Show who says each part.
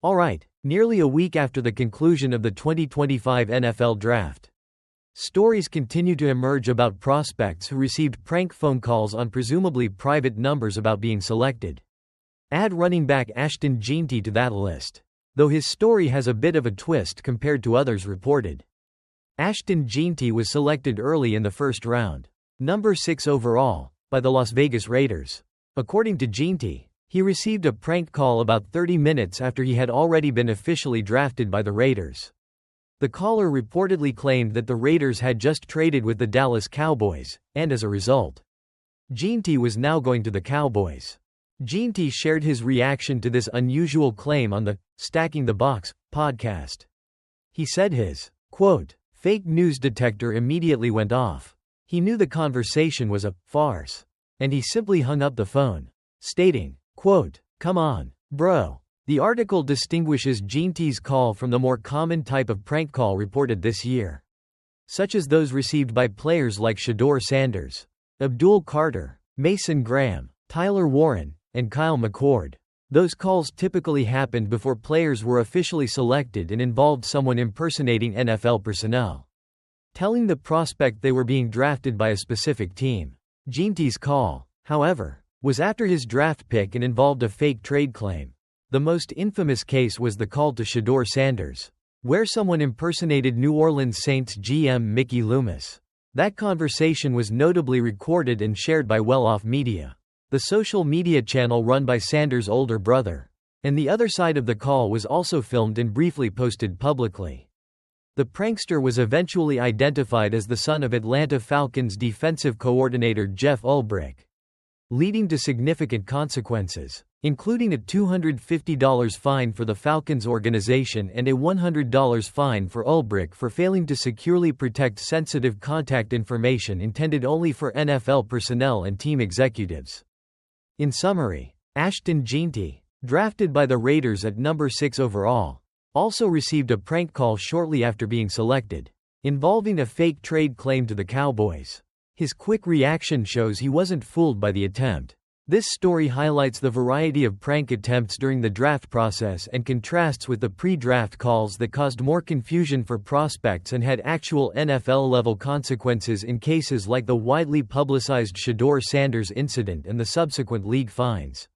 Speaker 1: Alright, nearly a week after the conclusion of the 2025 NFL Draft, stories continue to emerge about prospects who received prank phone calls on presumably private numbers about being selected. Add running back Ashton Jeanty to that list, though his story has a bit of a twist compared to others reported. Ashton Jeanty was selected early in the first round, number 6 overall, by the Las Vegas Raiders. According to Jeanty, he received a prank call about 30 minutes after he had already been officially drafted by the Raiders. The caller reportedly claimed that the Raiders had just traded with the Dallas Cowboys, and as a result, Jeanty was now going to the Cowboys. Jeanty shared his reaction to this unusual claim on the Stacking the Box podcast. He said his, quote, fake news detector immediately went off. He knew the conversation was a farce, and he simply hung up the phone, stating, quote, come on, bro. The article distinguishes Jeanty's call from the more common type of prank call reported this year, such as those received by players like Shedeur Sanders, Abdul Carter, Mason Graham, Tyler Warren, and Kyle McCord. Those calls typically happened before players were officially selected and involved someone impersonating NFL personnel, telling the prospect they were being drafted by a specific team. Jeanty's call, however, was after his draft pick and involved a fake trade claim. The most infamous case was the call to Shedeur Sanders, where someone impersonated New Orleans Saints GM Mickey Loomis. That conversation was notably recorded and shared by well-off media, the social media channel run by Sanders' older brother. And the other side of the call was also filmed and briefly posted publicly. The prankster was eventually identified as the son of Atlanta Falcons defensive coordinator Jeff Ulbrich, leading to significant consequences, including a $250 fine for the Falcons organization and a $100 fine for Ulbrich for failing to securely protect sensitive contact information intended only for NFL personnel and team executives. In summary, Ashton Jeanty, drafted by the Raiders at number 6 overall, also received a prank call shortly after being selected, involving a fake trade claim to the Cowboys. His quick reaction shows he wasn't fooled by the attempt. This story highlights the variety of prank attempts during the draft process and contrasts with the pre-draft calls that caused more confusion for prospects and had actual NFL-level consequences in cases like the widely publicized Shedeur Sanders incident and the subsequent league fines.